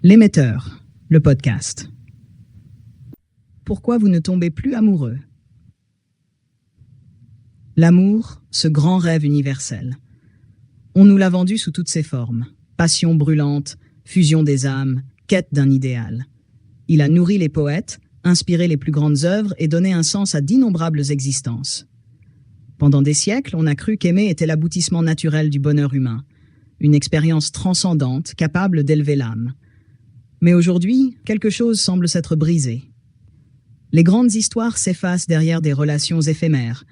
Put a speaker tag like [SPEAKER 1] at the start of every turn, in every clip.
[SPEAKER 1] L'émetteur, le podcast. Pourquoi vous ne tombez plus amoureux? L'amour, ce grand rêve universel. On nous l'a vendu sous toutes ses formes. Passion brûlante, fusion des âmes, quête d'un idéal. Il a nourri les poètes, inspiré les plus grandes œuvres et donné un sens à d'innombrables existences. Pendant des siècles, on a cru qu'aimer était l'aboutissement naturel du bonheur humain, une expérience transcendante capable d'élever l'âme. Mais aujourd'hui, quelque chose semble s'être brisé. Les grandes histoires s'effacent derrière des relations éphémères.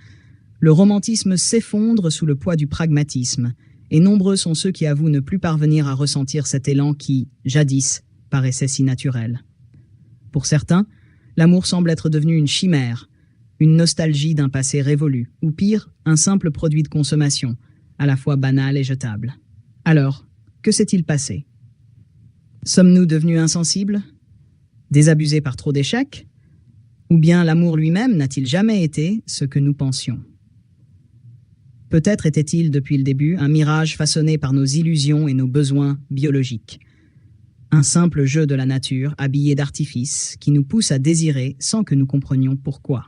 [SPEAKER 1] Le romantisme s'effondre sous le poids du pragmatisme, et nombreux sont ceux qui avouent ne plus parvenir à ressentir cet élan qui, jadis, paraissait si naturel. Pour certains, l'amour semble être devenu une chimère, une nostalgie d'un passé révolu, ou pire, un simple produit de consommation, à la fois banal et jetable. Alors, que s'est-il passé? Sommes-nous devenus insensibles? Désabusés par trop d'échecs? Ou bien l'amour lui-même n'a-t-il jamais été ce que nous pensions? Peut-être était-il depuis le début un mirage façonné par nos illusions et nos besoins biologiques. Un simple jeu de la nature habillé d'artifices qui nous pousse à désirer sans que nous comprenions pourquoi.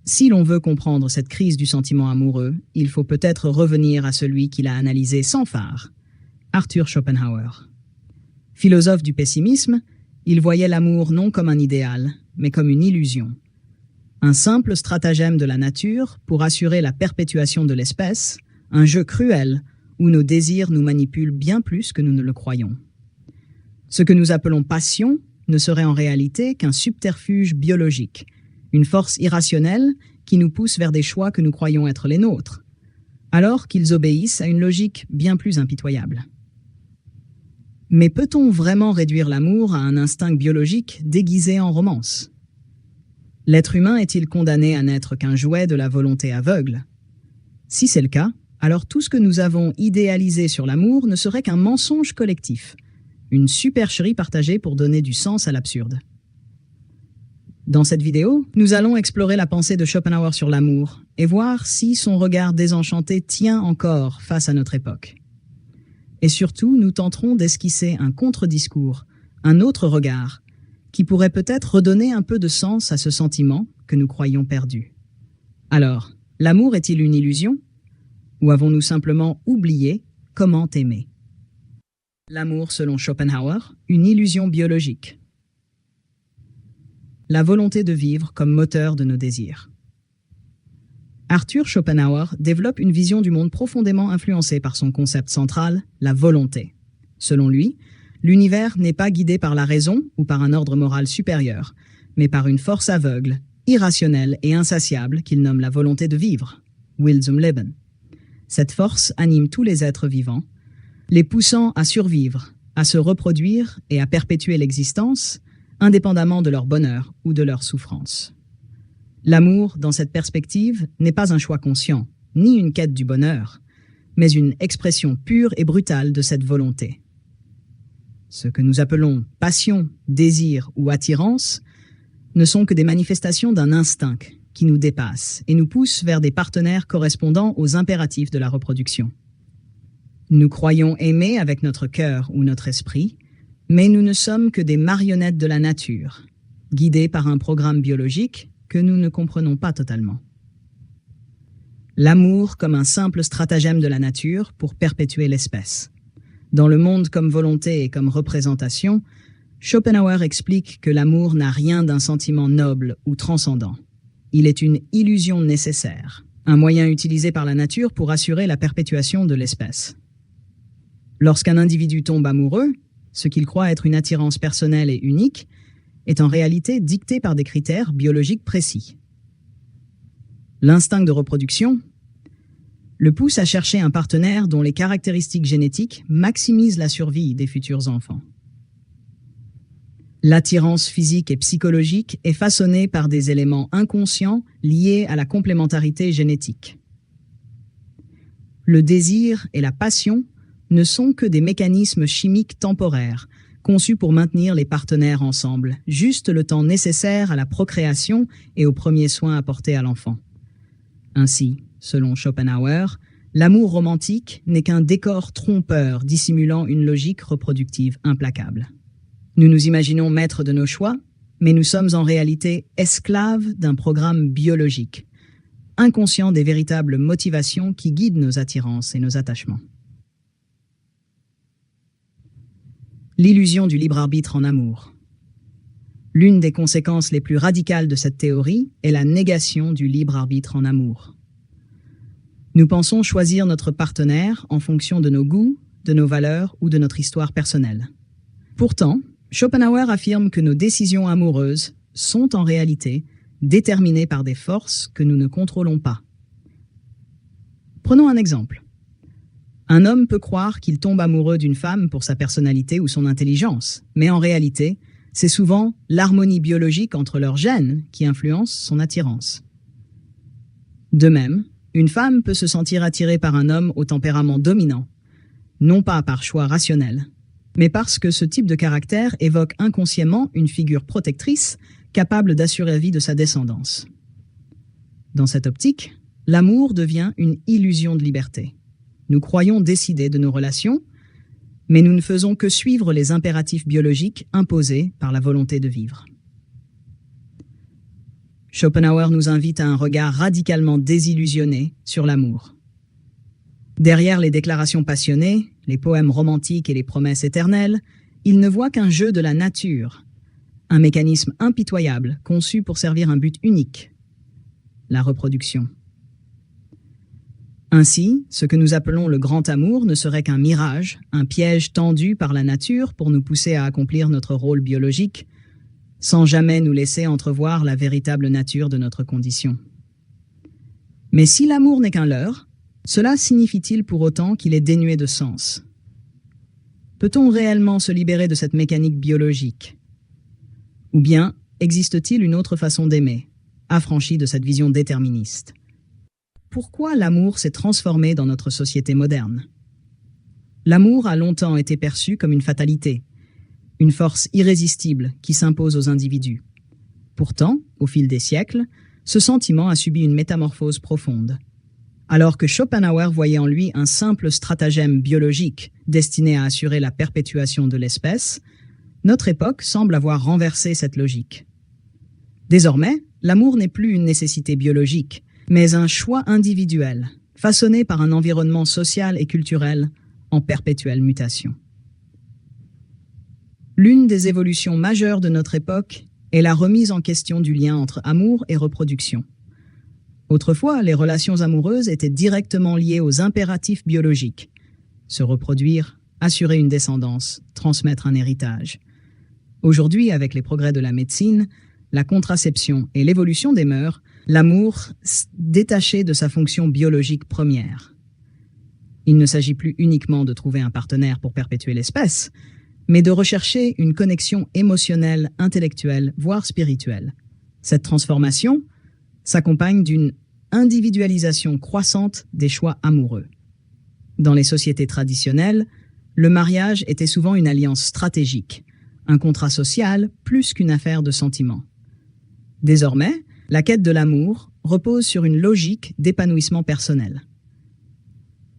[SPEAKER 1] Si l'on veut comprendre cette crise du sentiment amoureux, il faut peut-être revenir à celui qui l'a analysé sans phare, Arthur Schopenhauer. Philosophe du pessimisme, il voyait l'amour non comme un idéal, mais comme une illusion. Un simple stratagème de la nature pour assurer la perpétuation de l'espèce, un jeu cruel où nos désirs nous manipulent bien plus que nous ne le croyons. Ce que nous appelons passion ne serait en réalité qu'un subterfuge biologique, une force irrationnelle qui nous pousse vers des choix que nous croyons être les nôtres, alors qu'ils obéissent à une logique bien plus impitoyable. Mais peut-on vraiment réduire l'amour à un instinct biologique déguisé en romance? L'être humain est-il condamné à n'être qu'un jouet de la volonté aveugle? Si c'est le cas, alors tout ce que nous avons idéalisé sur l'amour ne serait qu'un mensonge collectif, une supercherie partagée pour donner du sens à l'absurde. Dans cette vidéo, nous allons explorer la pensée de Schopenhauer sur l'amour et voir si son regard désenchanté tient encore face à notre époque. Et surtout, nous tenterons d'esquisser un contre-discours, un autre regard, qui pourrait peut-être redonner un peu de sens à ce sentiment que nous croyons perdu. Alors, l'amour est-il une illusion? Ou avons-nous simplement oublié comment aimer? L'amour, selon Schopenhauer, une illusion biologique. La volonté de vivre comme moteur de nos désirs. Arthur Schopenhauer développe une vision du monde profondément influencée par son concept central, la volonté. Selon lui, l'univers n'est pas guidé par la raison ou par un ordre moral supérieur, mais par une force aveugle, irrationnelle et insatiable qu'il nomme la volonté de vivre, Will zum Leben. Cette force anime tous les êtres vivants, les poussant à survivre, à se reproduire et à perpétuer l'existence, indépendamment de leur bonheur ou de leur souffrance. L'amour, dans cette perspective, n'est pas un choix conscient, ni une quête du bonheur, mais une expression pure et brutale de cette volonté. Ce que nous appelons passion, désir ou attirance ne sont que des manifestations d'un instinct qui nous dépasse et nous pousse vers des partenaires correspondant aux impératifs de la reproduction. Nous croyons aimer avec notre cœur ou notre esprit, mais nous ne sommes que des marionnettes de la nature, guidées par un programme biologique que nous ne comprenons pas totalement. L'amour comme un simple stratagème de la nature pour perpétuer l'espèce. Dans le monde comme volonté et comme représentation, Schopenhauer explique que l'amour n'a rien d'un sentiment noble ou transcendant. Il est une illusion nécessaire, un moyen utilisé par la nature pour assurer la perpétuation de l'espèce. Lorsqu'un individu tombe amoureux, ce qu'il croit être une attirance personnelle et unique, est en réalité dicté par des critères biologiques précis. L'instinct de reproduction le pousse à chercher un partenaire dont les caractéristiques génétiques maximisent la survie des futurs enfants. L'attirance physique et psychologique est façonnée par des éléments inconscients liés à la complémentarité génétique. Le désir et la passion ne sont que des mécanismes chimiques temporaires, conçus pour maintenir les partenaires ensemble, juste le temps nécessaire à la procréation et aux premiers soins apportés à l'enfant. Ainsi, selon Schopenhauer, L'amour romantique n'est qu'un décor trompeur dissimulant une logique reproductive implacable. Nous nous imaginons maîtres de nos choix, mais nous sommes en réalité esclaves d'un programme biologique, inconscients des véritables motivations qui guident nos attirances et nos attachements. L'illusion du libre arbitre en amour. L'une des conséquences les plus radicales de cette théorie est la négation du libre arbitre en amour. Nous pensons choisir notre partenaire en fonction de nos goûts, de nos valeurs ou de notre histoire personnelle. Pourtant, Schopenhauer affirme que nos décisions amoureuses sont en réalité déterminées par des forces que nous ne contrôlons pas. Prenons un exemple. Un homme peut croire qu'il tombe amoureux d'une femme pour sa personnalité ou son intelligence, mais en réalité, c'est souvent l'harmonie biologique entre leurs gènes qui influence son attirance. De même, une femme peut se sentir attirée par un homme au tempérament dominant, non pas par choix rationnel, mais parce que ce type de caractère évoque inconsciemment une figure protectrice capable d'assurer la vie de sa descendance. Dans cette optique, l'amour devient une illusion de liberté. Nous croyons décider de nos relations, mais nous ne faisons que suivre les impératifs biologiques imposés par la volonté de vivre. Schopenhauer nous invite à un regard radicalement désillusionné sur l'amour. Derrière les déclarations passionnées, les poèmes romantiques et les promesses éternelles, il ne voit qu'un jeu de la nature, un mécanisme impitoyable conçu pour servir un but unique, la reproduction. Ainsi, ce que nous appelons le grand amour ne serait qu'un mirage, un piège tendu par la nature pour nous pousser à accomplir notre rôle biologique, sans jamais nous laisser entrevoir la véritable nature de notre condition. Mais si l'amour n'est qu'un leurre, cela signifie-t-il pour autant qu'il est dénué de sens? Peut-on réellement se libérer de cette mécanique biologique? Ou bien existe-t-il une autre façon d'aimer, affranchie de cette vision déterministe? Pourquoi l'amour s'est transformé dans notre société moderne? L'amour a longtemps été perçu comme une fatalité, une force irrésistible qui s'impose aux individus. Pourtant, au fil des siècles, ce sentiment a subi une métamorphose profonde. Alors que Schopenhauer voyait en lui un simple stratagème biologique destiné à assurer la perpétuation de l'espèce, notre époque semble avoir renversé cette logique. Désormais, l'amour n'est plus une nécessité biologique, mais un choix individuel, façonné par un environnement social et culturel en perpétuelle mutation. L'une des évolutions majeures de notre époque est la remise en question du lien entre amour et reproduction. Autrefois, les relations amoureuses étaient directement liées aux impératifs biologiques: se reproduire, assurer une descendance, transmettre un héritage. Aujourd'hui, avec les progrès de la médecine, la contraception et l'évolution des mœurs, l'amour détaché de sa fonction biologique première. Il ne s'agit plus uniquement de trouver un partenaire pour perpétuer l'espèce, mais de rechercher une connexion émotionnelle, intellectuelle, voire spirituelle. Cette transformation s'accompagne d'une individualisation croissante des choix amoureux. Dans les sociétés traditionnelles, le mariage était souvent une alliance stratégique, un contrat social plus qu'une affaire de sentiments. Désormais, la quête de l'amour repose sur une logique d'épanouissement personnel.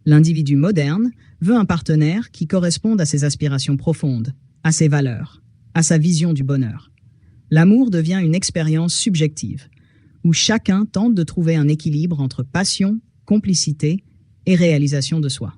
[SPEAKER 1] L'individu moderne veut un partenaire qui corresponde à ses aspirations profondes, à ses valeurs, à sa vision du bonheur. L'amour devient une expérience subjective, où chacun tente de trouver un équilibre entre passion, complicité et réalisation de soi.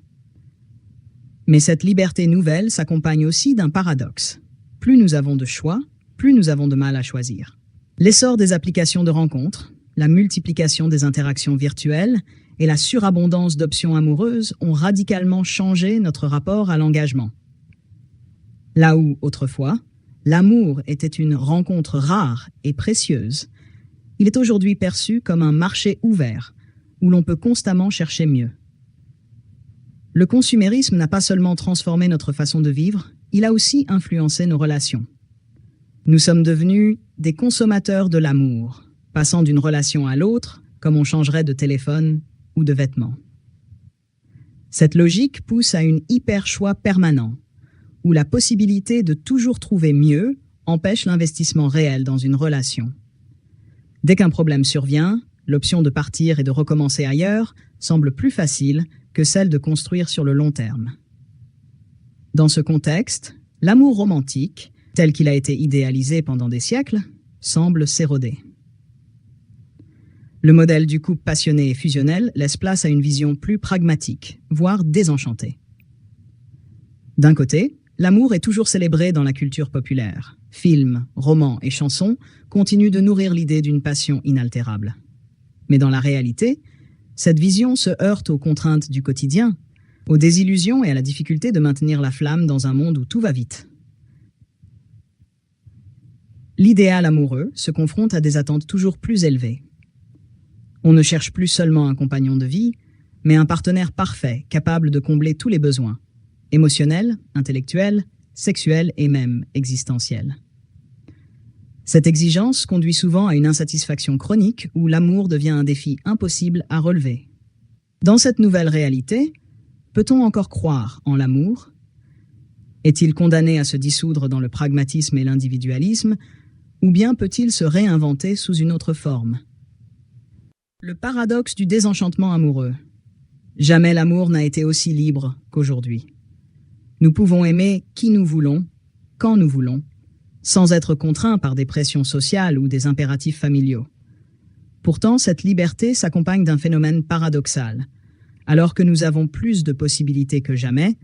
[SPEAKER 1] Mais cette liberté nouvelle s'accompagne aussi d'un paradoxe. Plus nous avons de choix, plus nous avons de mal à choisir. L'essor des applications de rencontres, la multiplication des interactions virtuelles et la surabondance d'options amoureuses ont radicalement changé notre rapport à l'engagement. Là où, autrefois, l'amour était une rencontre rare et précieuse, il est aujourd'hui perçu comme un marché ouvert, où l'on peut constamment chercher mieux. Le consumérisme n'a pas seulement transformé notre façon de vivre, il a aussi influencé nos relations. Nous sommes devenus des consommateurs de l'amour, passant d'une relation à l'autre comme on changerait de téléphone ou de vêtements. Cette logique pousse à une hyper-choix permanent, où la possibilité de toujours trouver mieux empêche l'investissement réel dans une relation. Dès qu'un problème survient, l'option de partir et de recommencer ailleurs semble plus facile que celle de construire sur le long terme. Dans ce contexte, l'amour romantique, tel qu'il a été idéalisé pendant des siècles, semble s'éroder. Le modèle du couple passionné et fusionnel laisse place à une vision plus pragmatique, voire désenchantée. D'un côté, l'amour est toujours célébré dans la culture populaire. Films, romans et chansons continuent de nourrir l'idée d'une passion inaltérable. Mais dans la réalité, cette vision se heurte aux contraintes du quotidien, aux désillusions et à la difficulté de maintenir la flamme dans un monde où tout va vite. L'idéal amoureux se confronte à des attentes toujours plus élevées. On ne cherche plus seulement un compagnon de vie, mais un partenaire parfait, capable de combler tous les besoins, émotionnels, intellectuels, sexuels et même existentiels. Cette exigence conduit souvent à une insatisfaction chronique où l'amour devient un défi impossible à relever. Dans cette nouvelle réalité, peut-on encore croire en l'amour? Est-il condamné à se dissoudre dans le pragmatisme et l'individualisme, ou bien peut-il se réinventer sous une autre forme? Le paradoxe du désenchantement amoureux. Jamais l'amour n'a été aussi libre qu'aujourd'hui. Nous pouvons aimer qui nous voulons, quand nous voulons, sans être contraints par des pressions sociales ou des impératifs familiaux. Pourtant, cette liberté s'accompagne d'un phénomène paradoxal. Alors que nous avons plus de possibilités que jamais,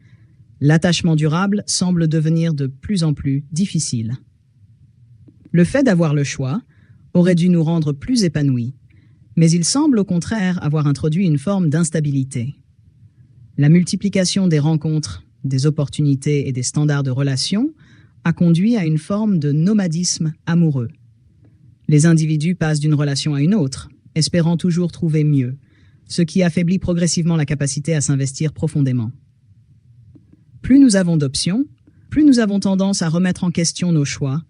[SPEAKER 1] l'attachement durable semble devenir de plus en plus difficile. Le fait d'avoir le choix aurait dû nous rendre plus épanouis, mais il semble au contraire avoir introduit une forme d'instabilité. La multiplication des rencontres, des opportunités et des standards de relations a conduit à une forme de nomadisme amoureux. Les individus passent d'une relation à une autre, espérant toujours trouver mieux, ce qui affaiblit progressivement la capacité à s'investir profondément. Plus nous avons d'options, plus nous avons tendance à remettre en question nos choix,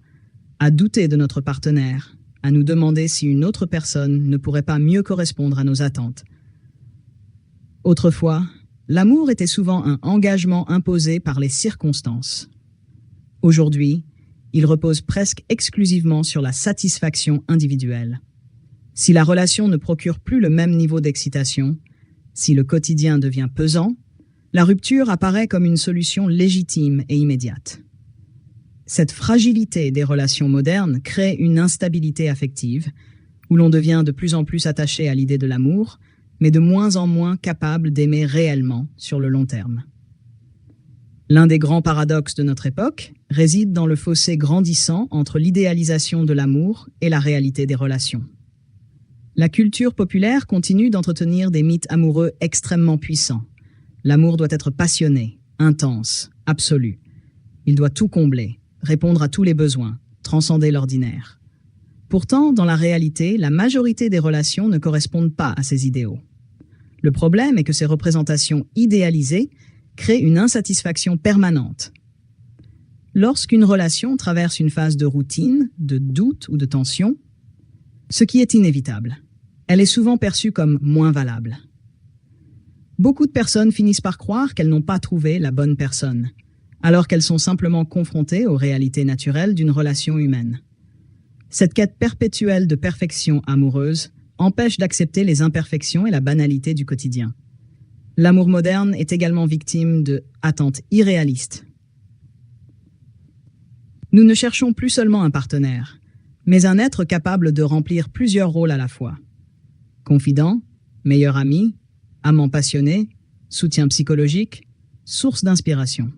[SPEAKER 1] à douter de notre partenaire, à nous demander si une autre personne ne pourrait pas mieux correspondre à nos attentes. Autrefois, l'amour était souvent un engagement imposé par les circonstances. Aujourd'hui, il repose presque exclusivement sur la satisfaction individuelle. Si la relation ne procure plus le même niveau d'excitation, si le quotidien devient pesant, la rupture apparaît comme une solution légitime et immédiate. Cette fragilité des relations modernes crée une instabilité affective, où l'on devient de plus en plus attaché à l'idée de l'amour, mais de moins en moins capable d'aimer réellement sur le long terme. L'un des grands paradoxes de notre époque réside dans le fossé grandissant entre l'idéalisation de l'amour et la réalité des relations. La culture populaire continue d'entretenir des mythes amoureux extrêmement puissants. L'amour doit être passionné, intense, absolu. Il doit tout combler, répondre à tous les besoins, transcender l'ordinaire. Pourtant, dans la réalité, la majorité des relations ne correspondent pas à ces idéaux. Le problème est que ces représentations idéalisées créent une insatisfaction permanente. Lorsqu'une relation traverse une phase de routine, de doute ou de tension, ce qui est inévitable, elle est souvent perçue comme moins valable. Beaucoup de personnes finissent par croire qu'elles n'ont pas trouvé la bonne personne, alors qu'elles sont simplement confrontées aux réalités naturelles d'une relation humaine. Cette quête perpétuelle de perfection amoureuse empêche d'accepter les imperfections et la banalité du quotidien. L'amour moderne est également victime de attentes irréalistes. Nous ne cherchons plus seulement un partenaire, mais un être capable de remplir plusieurs rôles à la fois. Confident, meilleur ami, amant passionné, soutien psychologique, source d'inspiration.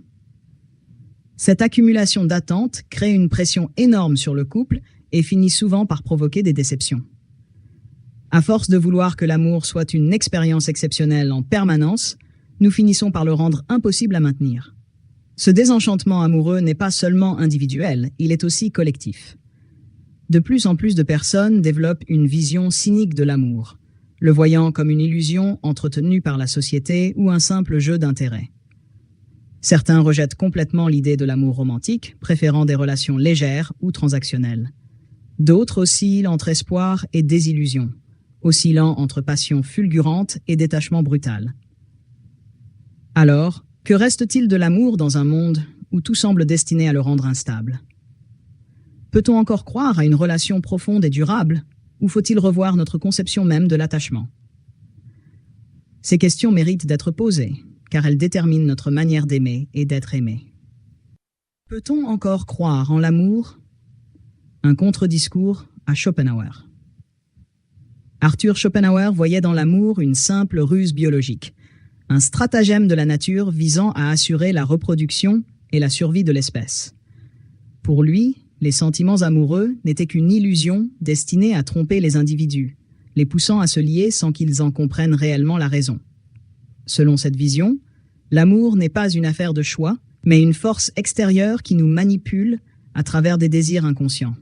[SPEAKER 1] Cette accumulation d'attentes crée une pression énorme sur le couple et finit souvent par provoquer des déceptions. À force de vouloir que l'amour soit une expérience exceptionnelle en permanence, nous finissons par le rendre impossible à maintenir. Ce désenchantement amoureux n'est pas seulement individuel, il est aussi collectif. De plus en plus de personnes développent une vision cynique de l'amour, le voyant comme une illusion entretenue par la société ou un simple jeu d'intérêt. Certains rejettent complètement l'idée de l'amour romantique, préférant des relations légères ou transactionnelles. D'autres oscillent entre espoir et désillusion, oscillant entre passion fulgurante et détachement brutal. Alors, que reste-t-il de l'amour dans un monde où tout semble destiné à le rendre instable? Peut-on encore croire à une relation profonde et durable, ou faut-il revoir notre conception même de l'attachement? Ces questions méritent d'être posées, car elles déterminent notre manière d'aimer et d'être aimé. Peut-on encore croire en l'amour? Un contre-discours à Schopenhauer. Arthur Schopenhauer voyait dans l'amour une simple ruse biologique, un stratagème de la nature visant à assurer la reproduction et la survie de l'espèce. Pour lui, les sentiments amoureux n'étaient qu'une illusion destinée à tromper les individus, les poussant à se lier sans qu'ils en comprennent réellement la raison. Selon cette vision, l'amour n'est pas une affaire de choix, mais une force extérieure qui nous manipule à travers des désirs inconscients.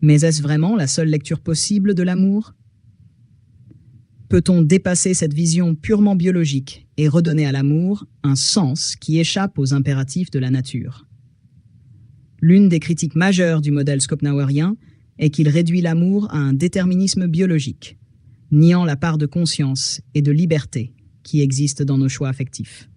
[SPEAKER 1] Mais est-ce vraiment la seule lecture possible de l'amour? Peut-on dépasser cette vision purement biologique et redonner à l'amour un sens qui échappe aux impératifs de la nature? L'une des critiques majeures du modèle schopenhauerien est qu'il réduit l'amour à un déterminisme biologique, niant la part de conscience et de liberté qui existe dans nos choix affectifs.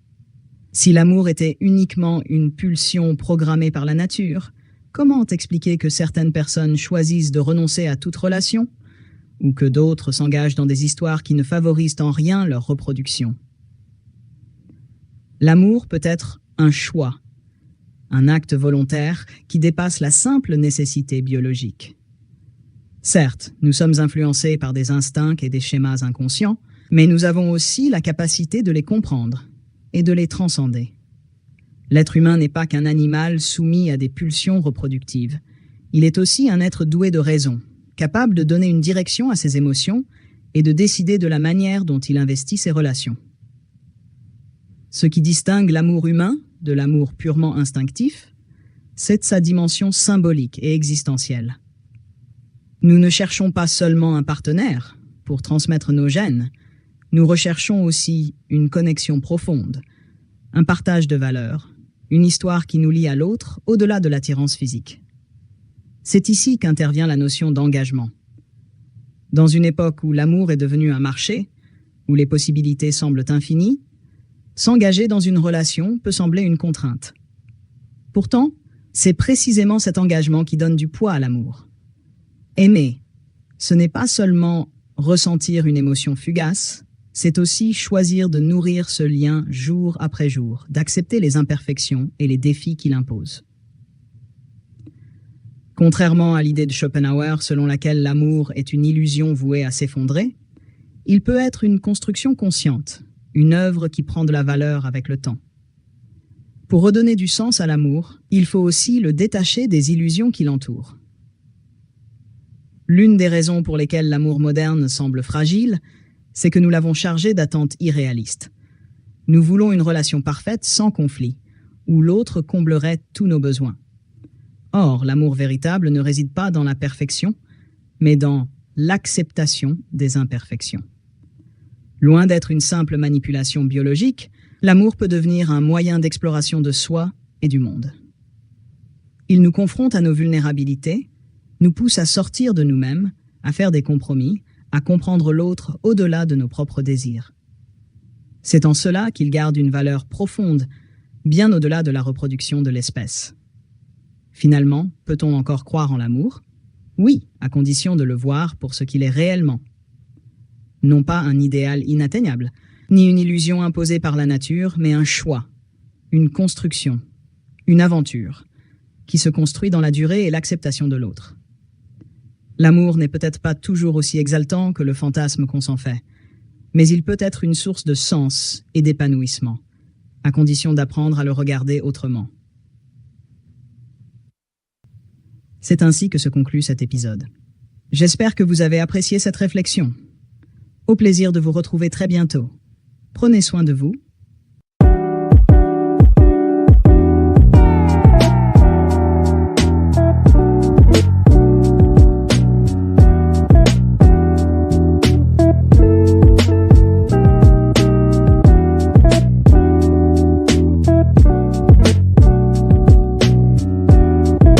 [SPEAKER 1] Si l'amour était uniquement une pulsion programmée par la nature, comment expliquer que certaines personnes choisissent de renoncer à toute relation, ou que d'autres s'engagent dans des histoires qui ne favorisent en rien leur reproduction? L'amour peut être un choix, un acte volontaire qui dépasse la simple nécessité biologique. Certes, nous sommes influencés par des instincts et des schémas inconscients, mais nous avons aussi la capacité de les comprendre et de les transcender. L'être humain n'est pas qu'un animal soumis à des pulsions reproductives. Il est aussi un être doué de raison, capable de donner une direction à ses émotions et de décider de la manière dont il investit ses relations. Ce qui distingue l'amour humain de l'amour purement instinctif, c'est sa dimension symbolique et existentielle. Nous ne cherchons pas seulement un partenaire pour transmettre nos gènes, nous recherchons aussi une connexion profonde, un partage de valeurs, une histoire qui nous lie à l'autre au-delà de l'attirance physique. C'est ici qu'intervient la notion d'engagement. Dans une époque où l'amour est devenu un marché, où les possibilités semblent infinies, s'engager dans une relation peut sembler une contrainte. Pourtant, c'est précisément cet engagement qui donne du poids à l'amour. Aimer, ce n'est pas seulement ressentir une émotion fugace, c'est aussi choisir de nourrir ce lien jour après jour, d'accepter les imperfections et les défis qu'il impose. Contrairement à l'idée de Schopenhauer selon laquelle l'amour est une illusion vouée à s'effondrer, il peut être une construction consciente, une œuvre qui prend de la valeur avec le temps. Pour redonner du sens à l'amour, il faut aussi le détacher des illusions qui l'entourent. L'une des raisons pour lesquelles l'amour moderne semble fragile, c'est que nous l'avons chargé d'attentes irréalistes. Nous voulons une relation parfaite sans conflit, où l'autre comblerait tous nos besoins. Or, l'amour véritable ne réside pas dans la perfection, mais dans l'acceptation des imperfections. Loin d'être une simple manipulation biologique, l'amour peut devenir un moyen d'exploration de soi et du monde. Il nous confronte à nos vulnérabilités, nous pousse à sortir de nous-mêmes, à faire des compromis, à comprendre l'autre au-delà de nos propres désirs. C'est en cela qu'il garde une valeur profonde, bien au-delà de la reproduction de l'espèce. Finalement, peut-on encore croire en l'amour? Oui, à condition de le voir pour ce qu'il est réellement. Non pas un idéal inatteignable, ni une illusion imposée par la nature, mais un choix, une construction, une aventure, qui se construit dans la durée et l'acceptation de l'autre. L'amour n'est peut-être pas toujours aussi exaltant que le fantasme qu'on s'en fait, mais il peut être une source de sens et d'épanouissement, à condition d'apprendre à le regarder autrement. C'est ainsi que se conclut cet épisode. J'espère que vous avez apprécié cette réflexion. Au plaisir de vous retrouver très bientôt. Prenez soin de vous